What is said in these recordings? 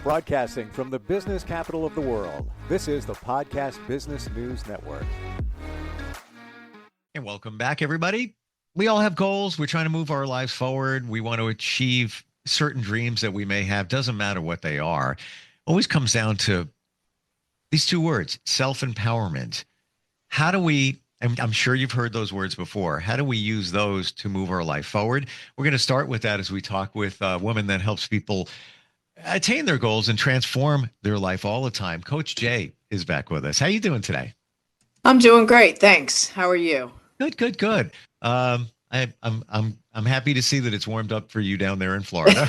Broadcasting from the business capital of the world, this is the Podcast Business News Network. And welcome back, everybody. We all have goals. We're trying to move our lives forward. We want to achieve certain dreams that we may have. Doesn't matter what they are. Always comes down to these two words, self-empowerment. How do we, and I'm sure you've heard those words before, how do we use those to move our life forward? We're going to start with that as we talk with a woman that helps people attain their goals and transform their life all the time. Coach Jay is back with us. How you doing today? I'm doing great, thanks. How are you? Good. I'm happy to see that it's warmed up for you down there in Florida.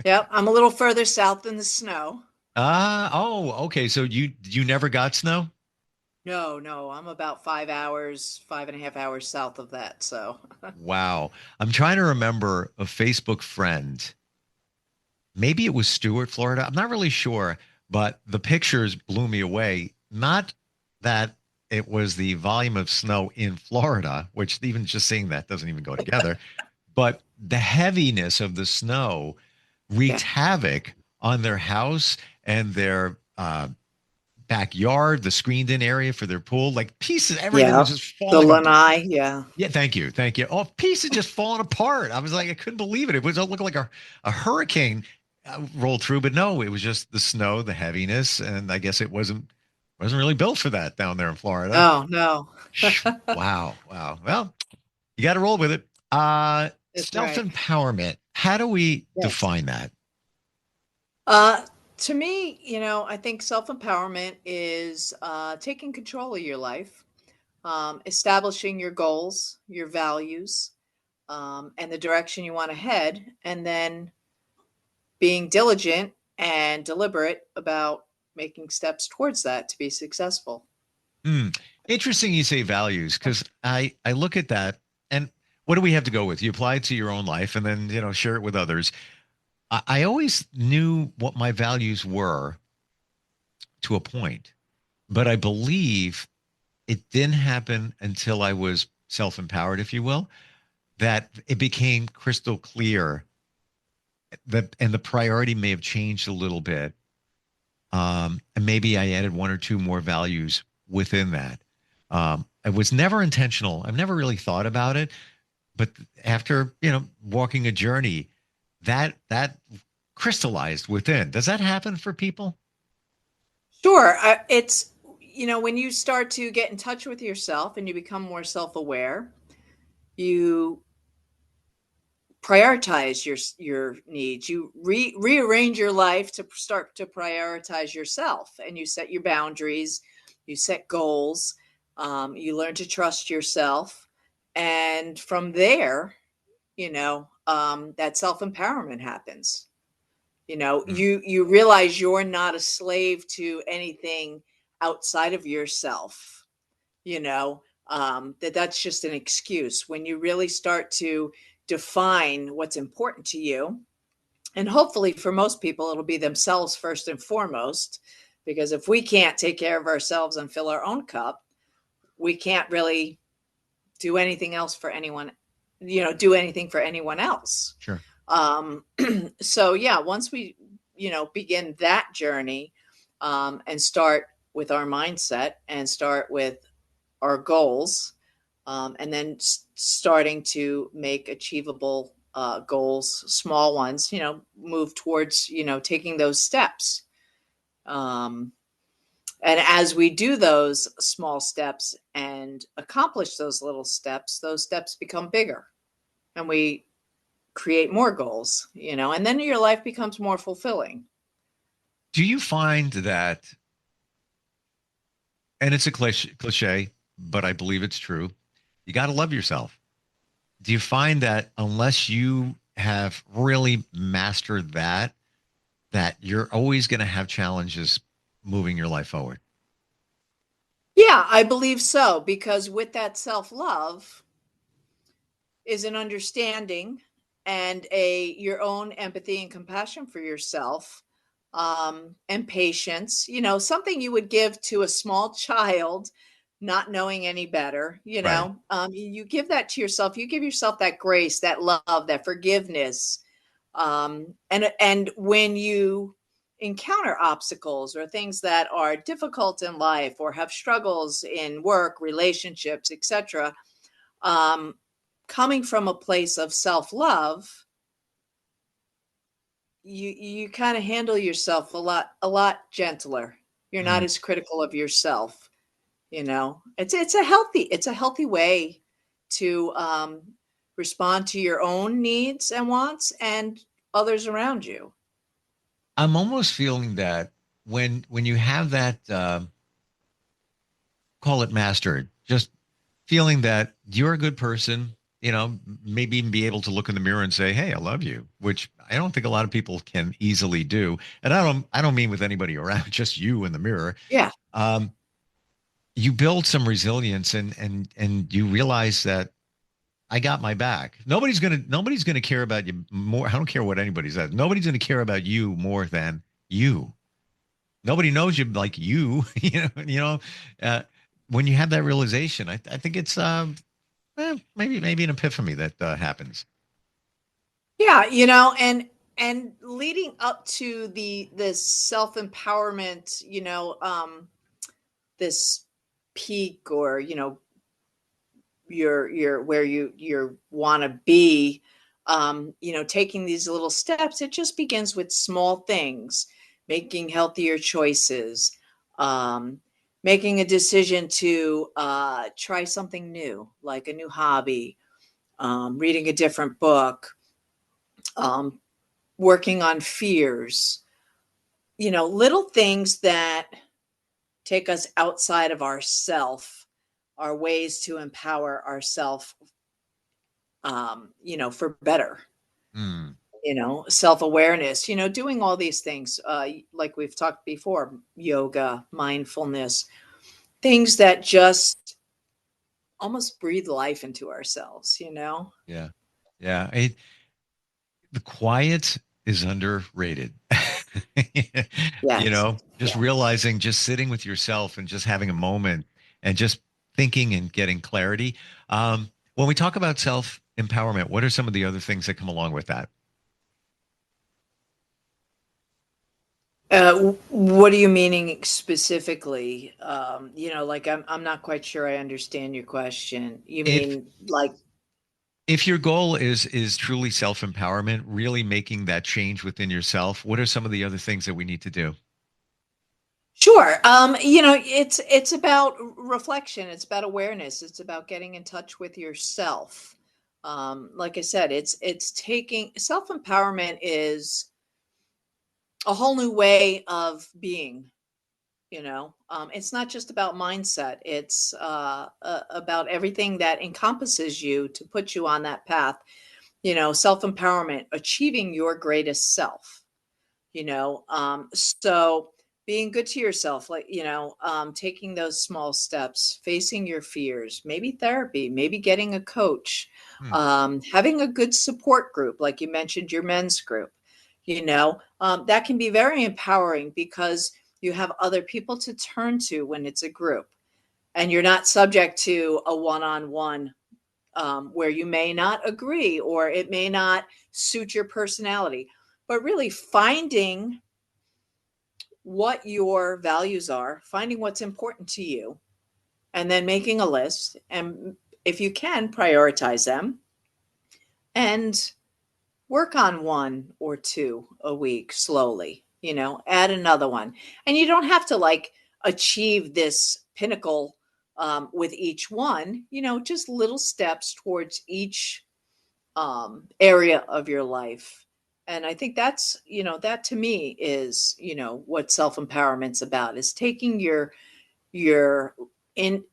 Yep, I'm a little further south than the snow. Okay. So you never got snow? No, I'm about 5.5 hours south of that. So Wow. I'm trying to remember a Facebook friend. Maybe it was Stewart, Florida. I'm not really sure, but the pictures blew me away. Not that it was the volume of snow in Florida, which even just seeing that doesn't even go together, but the heaviness of the snow wreaked havoc on their house and their backyard, the screened in area for their pool, like pieces, everything was just falling the apart. lanai, yeah. Yeah, thank you. Oh, pieces just falling apart. I was like, I couldn't believe it. It was looking like a hurricane rolled through, but no, it was just the snow, the heaviness, and I guess it wasn't really built for that down there in Florida. Oh, no. Wow. Well, you got to roll with it. Self-empowerment. Right. How do we define that? To me, I think self-empowerment is taking control of your life, establishing your goals, your values, and the direction you want to head, and then being diligent and deliberate about making steps towards that to be successful. Interesting you say values, because I look at that, and what do we have to go with? You apply it to your own life and then, share it with others. I always knew what my values were to a point, but I believe it didn't happen until I was self-empowered, if you will, that it became crystal clear that, and the priority may have changed a little bit. And maybe I added one or two more values within that. It was never intentional. I've never really thought about it, but after, walking a journey, that crystallized within. Does that happen for people? Sure. It's, when you start to get in touch with yourself and you become more self-aware, you prioritize your needs. You rearrange your life to start to prioritize yourself, and you set your boundaries, you set goals, you learn to trust yourself. And from there, that self-empowerment happens. You realize you're not a slave to anything outside of yourself, that's just an excuse. When you really start to define what's important to you, and hopefully for most people, it'll be themselves first and foremost, because if we can't take care of ourselves and fill our own cup, we can't really do anything else for anyone, do anything for anyone else. Sure. So once we, begin that journey, and start with our mindset and start with our goals, and then starting to make achievable goals, small ones, move towards, taking those steps. And as we do those small steps and accomplish those little steps, those steps become bigger, and we create more goals, and then your life becomes more fulfilling. Do you find that, and it's a cliche, but I believe it's true, you got to love yourself. Do you find that unless you have really mastered that you're always going to have challenges moving your life forward? Yeah, I believe so, because with that self-love is an understanding and your own empathy and compassion for yourself, and patience, something you would give to a small child, not knowing any better, Right. You give that to yourself. You give yourself that grace, that love, that forgiveness, And when you encounter obstacles or things that are difficult in life or have struggles in work, relationships, etc., coming from a place of self-love, you kind of handle yourself a lot gentler. You're not Mm. as critical of yourself. It's a healthy way to respond to your own needs and wants and others around you. I'm almost feeling that when you have that, call it mastered, just feeling that you're a good person, maybe even be able to look in the mirror and say, "Hey, I love you," which I don't think a lot of people can easily do. And I don't mean with anybody around, just you in the mirror. Yeah. Um, you build some resilience, and you realize that I got my back. Nobody's gonna care about you more. I don't care what anybody says. Nobody's gonna care about you more than you. Nobody knows you like you. Uh, when you have that realization, I think it's maybe an epiphany that happens. Yeah, and leading up to this self-empowerment, this peak, or your where you want to be, taking these little steps, it just begins with small things, making healthier choices, um, making a decision to try something new, like a new hobby, reading a different book, um, working on fears, little things that take us outside of ourself are ways to empower ourself, for better, Mm. self-awareness, doing all these things, like we've talked before, yoga, mindfulness, things that just almost breathe life into ourselves. Yeah, yeah. The quiet is underrated. Yes. Just realizing, just sitting with yourself and just having a moment and just thinking and getting clarity. When we talk about self empowerment, what are some of the other things that come along with that? What are you meaning specifically? Like I'm not quite sure I understand your question. You If mean like, if your goal is truly self empowerment, really making that change within yourself, what are some of the other things that we need to do? sure. It's about reflection. It's about awareness. It's about getting in touch with yourself. Like I said, it's taking self-empowerment is a whole new way of being. It's not just about mindset. It's about everything that encompasses you to put you on that path. Self-empowerment, achieving your greatest self. So being good to yourself, like, taking those small steps, facing your fears, maybe therapy, maybe getting a coach, Hmm. having a good support group, like you mentioned, your men's group. That can be very empowering because you have other people to turn to when it's a group, and you're not subject to a one-on-one, where you may not agree or it may not suit your personality, but really finding what your values are, finding what's important to you, and then making a list. And if you can, prioritize them and work on one or two a week slowly, add another one. And you don't have to like achieve this pinnacle, with each one, just little steps towards each area of your life. And I think that to me is, what self-empowerment's about, is your in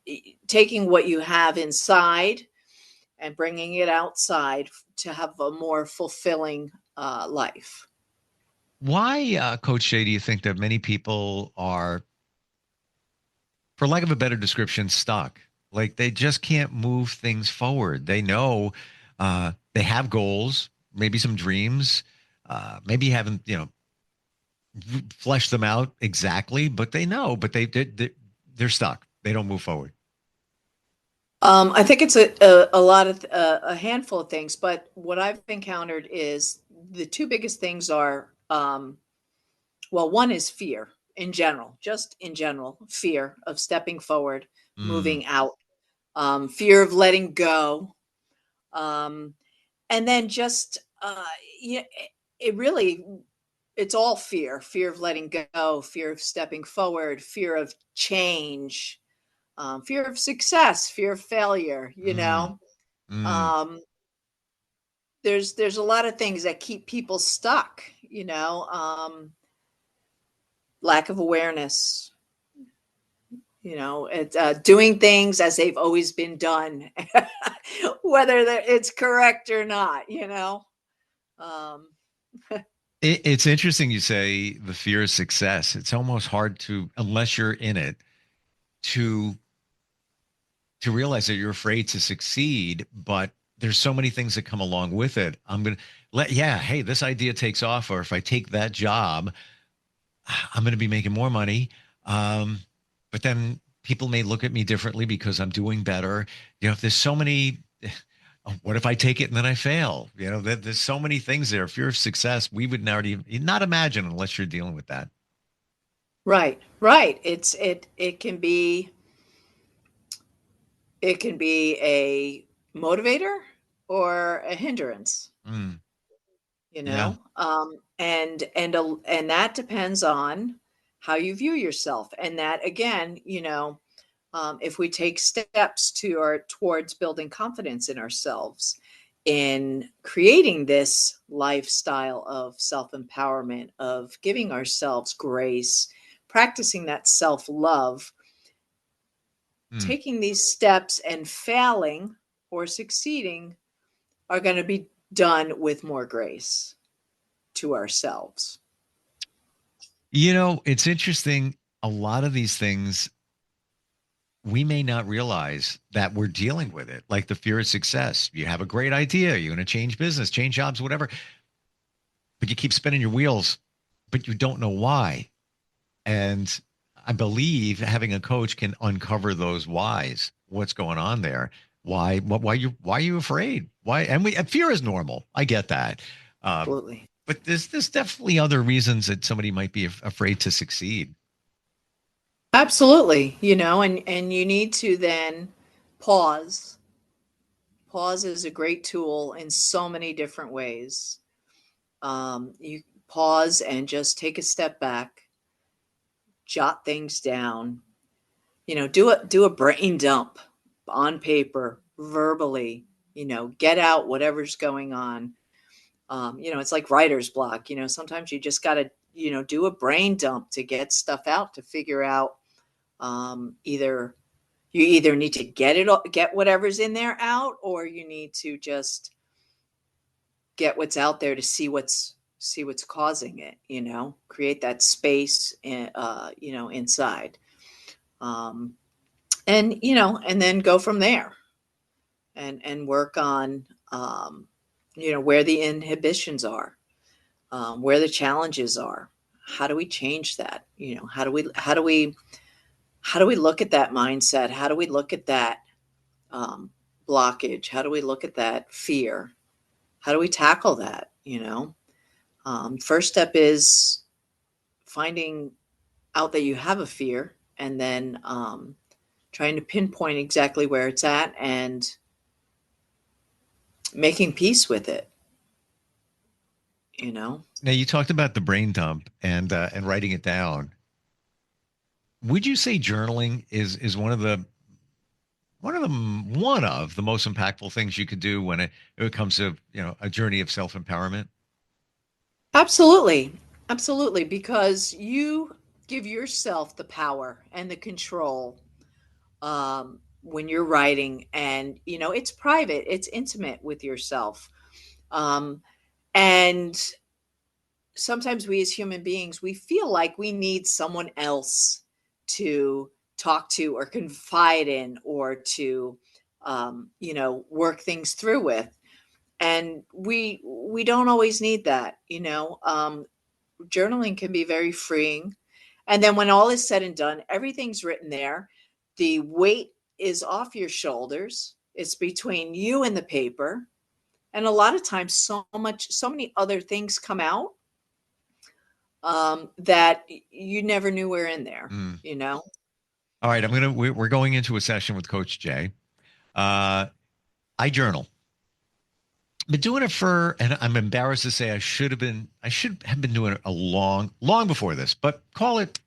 taking what you have inside and bringing it outside to have a more fulfilling life. Why, Coach Shay, do you think that many people are, for lack of a better description, stuck? Like they just can't move things forward. They know they have goals, maybe some dreams, maybe haven't, fleshed them out exactly, but they know, but they're stuck. They don't move forward. I think it's a lot of a handful of things, but what I've encountered is the two biggest things are, well, one is fear in general, just in general, fear of stepping forward, Mm, moving out, fear of letting go. Um, and then just, yeah, it really, it's all fear, fear of letting go, fear of stepping forward, fear of change, fear of success, fear of failure, mm, mm. um, there's a lot of things that keep people stuck, lack of awareness, it's doing things as they've always been done, whether it's correct or not. Um, It's interesting you say the fear of success. It's almost hard to, unless you're in it, to realize that you're afraid to succeed, but there's so many things that come along with it. I'm going to yeah, hey, this idea takes off, or if I take that job, I'm going to be making more money. Um, but then people may look at me differently because I'm doing better. If there's so many, what if I take it and then I fail? There's so many things there. Fear of success, we would not imagine unless you're dealing with that. right. It can be a motivator or a hindrance, Mm, you yeah. know and that depends on how you view yourself, and that again, if we take steps towards building confidence in ourselves, in creating this lifestyle of self-empowerment, of giving ourselves grace, practicing that self-love, Mm. taking these steps and failing or succeeding are going to be done with more grace to ourselves. It's interesting. A lot of these things we may not realize that we're dealing with it, like the fear of success. You have a great idea, you're going to change business, change jobs, whatever, but you keep spinning your wheels, but you don't know why. And I believe having a coach can uncover those whys. What's going on there? Why are you afraid? Why? And fear is normal. I get that. Um, Absolutely. but there's definitely other reasons that somebody might be afraid to succeed. Absolutely. And you need to then pause. Pause is a great tool in so many different ways. You pause and just take a step back, jot things down, do a brain dump on paper, verbally, get out whatever's going on. It's like writer's block. Sometimes you just got to, do a brain dump to get stuff out, to figure out, either you either need to get whatever's in there out, or you need to just get what's out there to see what's causing it, create that space inside. Um, and then go from there, and work on, where the inhibitions are, where the challenges are. How do we change that? How do we look at that mindset? How do we look at that, blockage? How do we look at that fear? How do we tackle that? First step is finding out that you have a fear, and then, trying to pinpoint exactly where it's at and making peace with it. You know, Now you talked about the brain dump and writing it down. Would you say journaling is one of the most impactful things you could do when it comes to a journey of self empowerment? absolutely, absolutely, because you give yourself the power and the control, when you're writing, and it's private, it's intimate with yourself, and sometimes we as human beings, we feel like we need someone else to talk to or confide in, or to, work things through with, and we don't always need that. Journaling can be very freeing, and then when all is said and done, everything's written there, the weight is off your shoulders, it's between you and the paper, And a lot of times so many other things come out that you never knew were in there, you know? All right. We're going into a session with Coach Jay. I journal. Been doing it and I'm embarrassed to say I should have been doing it long before this, but call it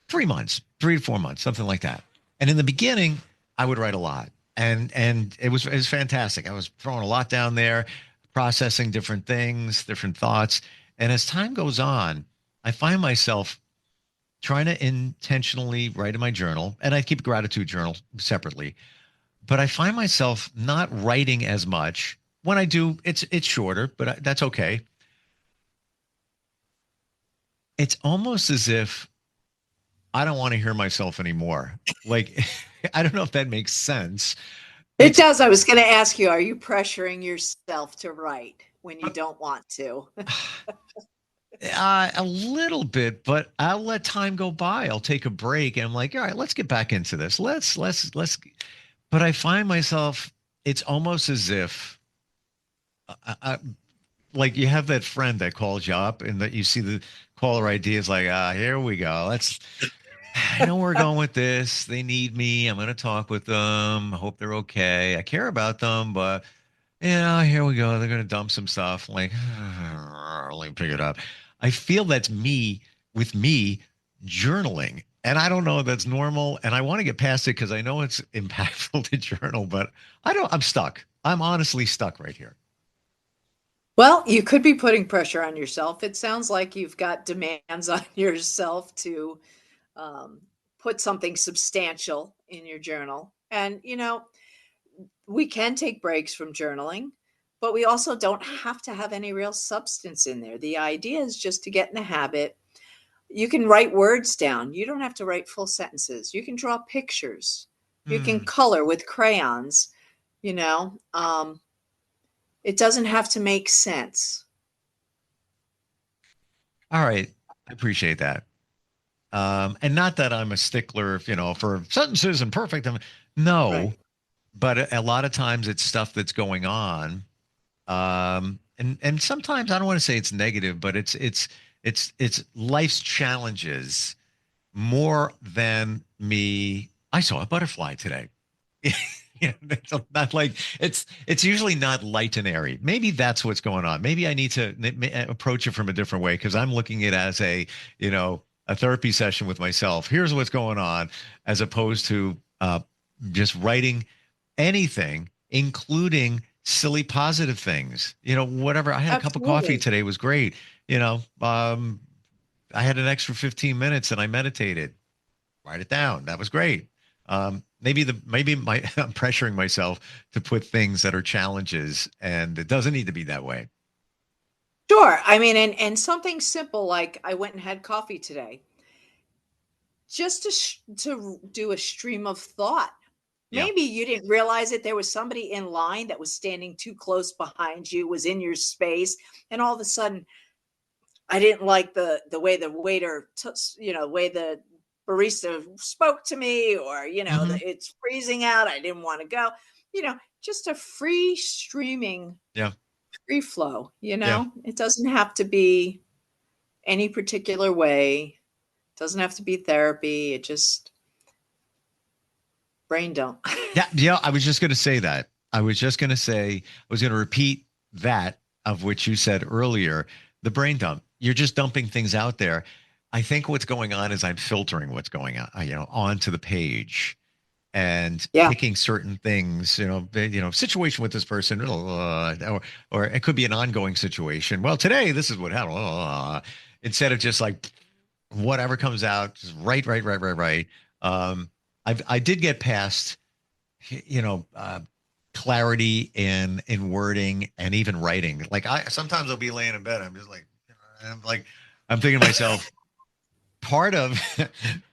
3 months, 3 to 4 months, something like that. And in the beginning, I would write a lot, and it was fantastic. I was throwing a lot down there, processing different things, different thoughts. And as time goes on, I find myself trying to intentionally write in my journal, and I keep a gratitude journal separately. But I find myself not writing as much. When I do, it's shorter, but that's okay. It's almost as if I don't want to hear myself anymore. Like, I don't know if that makes sense. It does. I was going to ask you, are you pressuring yourself to write when you don't want to? A little bit, but I'll let time go by. I'll take a break and I'm like, all right, let's get back into this. Let's. But I find myself, it's almost as if, like you have that friend that calls you up and that you see the caller ID is like, here we go. I know where we're going with this. They need me. I'm going to talk with them. I hope they're okay. I care about them, but here we go. They're going to dump some stuff. Like, let me pick it up. I feel that's me journaling. And I don't know if that's normal. And I want to get past it because I know it's impactful to journal, but I'm stuck. I'm honestly stuck right here. Well, you could be putting pressure on yourself. It sounds like you've got demands on yourself to put something substantial in your journal. And, we can take breaks from journaling, but we also don't have to have any real substance in there. The idea is just to get in the habit. You can write words down. You don't have to write full sentences. You can draw pictures. You can color with crayons, it doesn't have to make sense. All right. I appreciate that. And not that I'm a stickler, for sentences and perfect. No, Right. But a lot of times it's stuff that's going on. And sometimes I don't want to say it's negative, but it's life's challenges more than me. I saw a butterfly today. It's not like it's usually not light and airy. Maybe that's what's going on. Maybe I need to approach it from a different way because I'm looking at it as a therapy session with myself. Here's what's going on, as opposed to just writing anything, including silly positive things. Whatever. I had a cup of coffee today. It was great. I had an extra 15 minutes and I meditated. Write it down. That was great. Maybe I'm pressuring myself to put things that are challenges, and it doesn't need to be that way. Sure. I mean, and something simple like I went and had coffee today, just to do a stream of thought. Yeah. Maybe you didn't realize it. There was somebody in line that was standing too close behind you, was in your space, and all of a sudden, I didn't like the way the waiter, way the barista spoke to me, or it's freezing out. I didn't want to go. Just a free streaming, free flow. It doesn't have to be any particular way. It doesn't have to be therapy. It just brain dump. Yeah. I was just going to say that. I was going to repeat that of which you said earlier, the brain dump. You're just dumping things out there. I think what's going on is I'm filtering what's going on, onto the page and picking certain things, situation with this person, or it could be an ongoing situation. Well, today, this is what happened. Instead of just like whatever comes out, just right. I did get past, clarity in wording and even writing. Like sometimes I'll be laying in bed. I'm just like, I'm thinking to myself, part of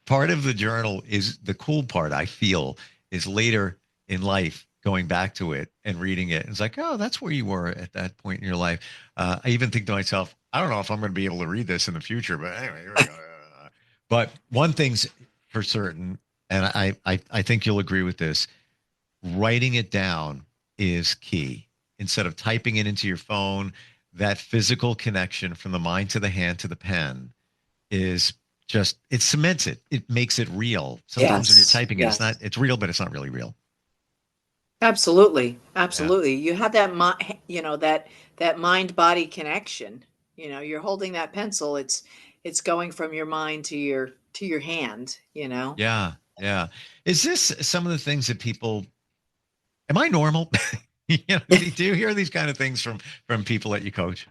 the journal is the cool part. I feel is later in life going back to it and reading it. It's like, oh, that's where you were at that point in your life. I even think to myself, I don't know if I'm going to be able to read this in the future, but anyway, here we go. But one thing's for certain, and I think you'll agree with this, writing it down is key. Instead of typing it into your phone, that physical connection from the mind to the hand to the pen is just, it cements it. It makes it real. Sometimes when you're typing it, it's real, but it's not really real. Absolutely. Absolutely. You have that that mind-body connection. You're holding that pencil. It's going from your mind to your hand, Yeah. Yeah. Is this some of the things that people, am I normal? Do you hear these kind of things from people that you coach?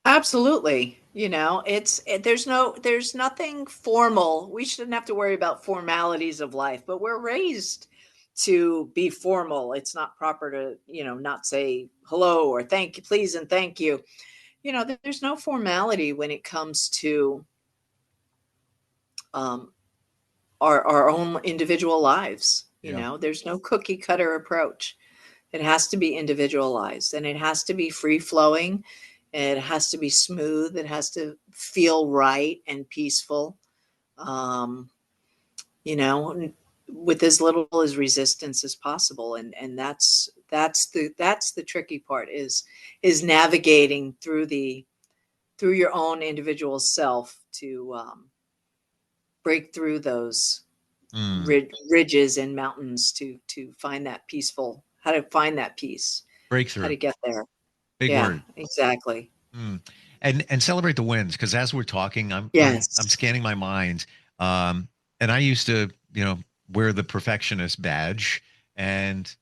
Absolutely. There's nothing formal. We shouldn't have to worry about formalities of life, but we're raised to be formal. It's not proper to, not say hello or thank you, please, and thank you. There's no formality when it comes to our own individual lives. There's no cookie cutter approach. It has to be individualized, and it has to be free flowing. It has to be smooth. It has to feel right and peaceful. With as little as resistance as possible. And that's the tricky part is navigating through your own individual self to break through those ridges and mountains to find that peaceful, how to find that peace, breakthrough, how to get there. Big word. Exactly. And celebrate the wins. Because as we're talking, I'm scanning my mind. And I used to, wear the perfectionist badge and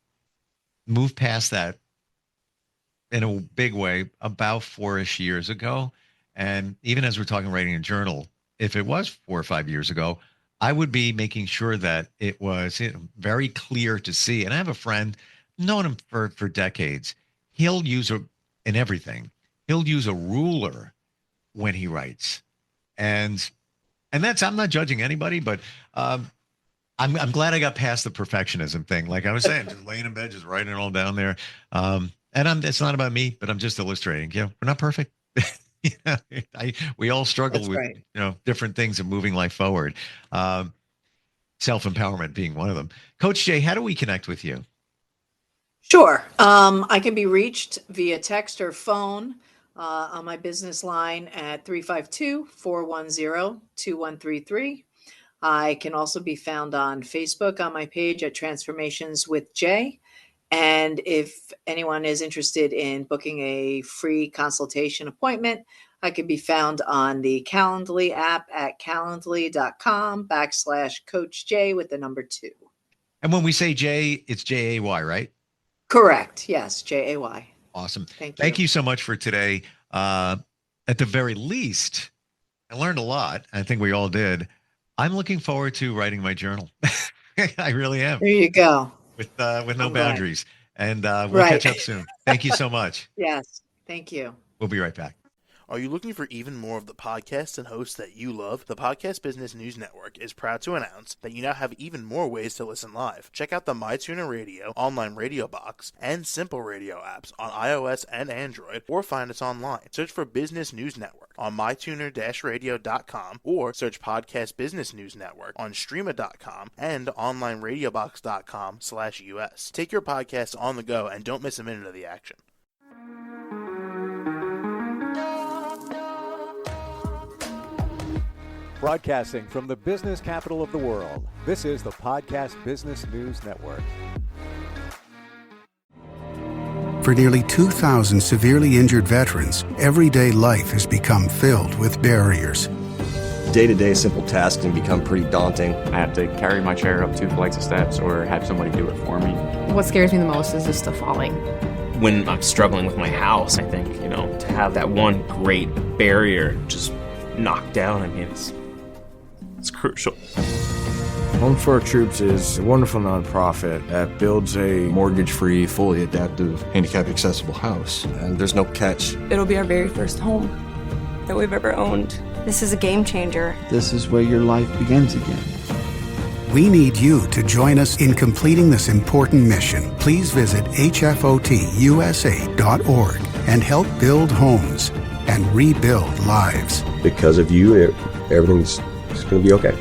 move past that in a big way about 4-ish years ago. And even as we're talking writing a journal, if it was 4 or 5 years ago, I would be making sure that it was very clear to see. And I have a friend, known him for decades. He'll use in everything. He'll use a ruler when he writes. And that's, I'm not judging anybody, but I'm glad I got past the perfectionism thing. Like I was saying, just laying in bed, just writing it all down there. And it's not about me, but I'm just illustrating. We're not perfect. We all struggle with, different things of moving life forward. Self-empowerment being one of them. Coach Jay, how do we connect with you? Sure. I can be reached via text or phone on my business line at 352-410-2133. I can also be found on Facebook on my page at Transformations with Jay. And if anyone is interested in booking a free consultation appointment, I can be found on the Calendly app at calendly.com/Coach Jay with the number 2. And when we say Jay, it's Jay, right? Correct. Yes. Jay. Awesome. Thank you. Thank you so much for today. At the very least, I learned a lot. I think we all did. I'm looking forward to writing my journal. I really am. There you go. With no boundaries. And we'll catch up soon. Thank you so much. Yes. Thank you. We'll be right back. Are you looking for even more of the podcasts and hosts that you love? The Podcast Business News Network is proud to announce that you now have even more ways to listen live. Check out the mytuner-radio, online radio box, and simpleradio apps on iOS and Android, or find us online. Search for Business News Network on mytuner-radio.com, or search Podcast Business News Network on streama.com and onlineradiobox.com/US. Take your podcast on the go and don't miss a minute of the action. Broadcasting from the business capital of the world, this is the Podcast Business News Network. For nearly 2,000 severely injured veterans, everyday life has become filled with barriers. Day-to-day simple tasks can become pretty daunting. I have to carry my chair up 2 flights of steps or have somebody do it for me. What scares me the most is just the falling. When I'm struggling with my house, I think, to have that one great barrier just knocked down, it's crucial. Home for Our Troops is a wonderful nonprofit that builds a mortgage-free, fully adaptive, handicap-accessible house. And there's no catch. It'll be our very first home that we've ever owned. This is a game changer. This is where your life begins again. We need you to join us in completing this important mission. Please visit hfotusa.org and help build homes and rebuild lives. Because of you, everything's going to be okay.